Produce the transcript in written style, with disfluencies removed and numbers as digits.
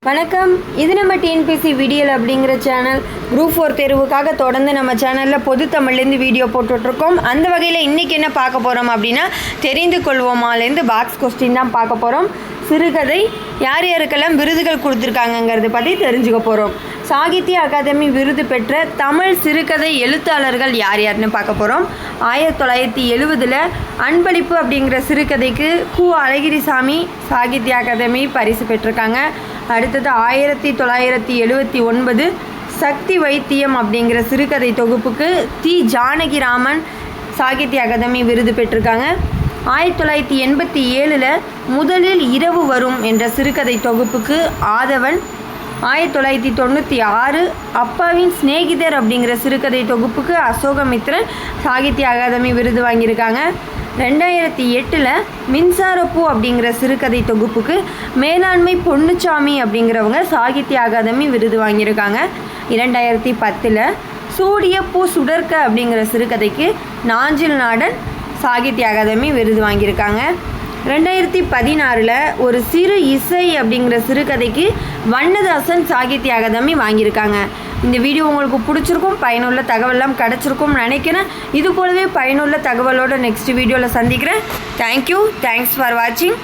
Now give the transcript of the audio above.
வணக்கம். இது நம்ம டிஎன்பிசி வீடியோ அப்படிங்கிற சேனல். குரூப் 4 தேர்வுக்காக தொடர்ந்து நம்ம சேனலில் பொது தமிழ்லேருந்து வீடியோ போட்டுட்ருக்கோம். அந்த வகையில் இன்றைக்கி என்ன பார்க்க போகிறோம் அப்படின்னா, தெரிந்து கொள்வோமாலேருந்து பாக்ஸ் கொஸ்டின் தான் பார்க்க போகிறோம். சிறுகதை யார் யாருக்கெல்லாம் விருதுகள் கொடுத்துருக்காங்கங்கிறத பற்றி தெரிஞ்சுக்க போகிறோம். சாகித்ய அகாதமி விருது பெற்ற தமிழ் சிறுகதை எழுத்தாளர்கள் யார் யாருன்னு பார்க்க போகிறோம். 1970 அன்பளிப்பு அப்படிங்கிற சிறுகதைக்கு கு. அழகிரிசாமி சாகித்ய அகாதமி பரிசு பெற்றிருக்காங்க. அடுத்தது 1979 சக்தி வைத்தியம் அப்படிங்கிற சிறுகதை தொகுப்புக்கு தி. ஜானகிராமன் சாகித்ய அகாதமி விருது பெற்றிருக்காங்க. 1987 முதலில் இரவு வரும் என்ற சிறுகதை தொகுப்புக்கு ஆதவன். 1996 அப்பாவின் சிநேகிதர் அப்படிங்கிற சிறுகதை தொகுப்புக்கு அசோகமித்ரன் சாகித்ய அகாதமி விருது வாங்கியிருக்காங்க. 2008 மின்சாரப்பூ அப்படிங்கிற சிறுகதை தொகுப்புக்கு மேலாண்மை பொன்னுச்சாமி அப்படிங்கிறவங்க சாகித்ய அகாதமி விருது வாங்கியிருக்காங்க. 2010 சூடிய பூ சுடர்க்க அப்படிங்கிற சிறுகதைக்கு நாஞ்சில் நாடன் சாகித்ய அகாதமி விருது வாங்கியிருக்காங்க. 2016 ஒரு சிறு இசை அப்படிங்கிற சிறுகதைக்கு வண்ணதாசன் சாகித்ய அகாதமி வாங்கியிருக்காங்க. இந்த வீடியோ உங்களுக்கு பிடிச்சிருக்கும், பயனுள்ள தகவலாம் கிடச்சிருக்கும்னு நினைக்கிறேன். இது போலவே பயனுள்ள தகவலோடு நெக்ஸ்ட் வீடியோவில் சந்திக்கிறேன். தேங்க்யூ. தேங்க்ஸ் ஃபார் வாட்சிங்.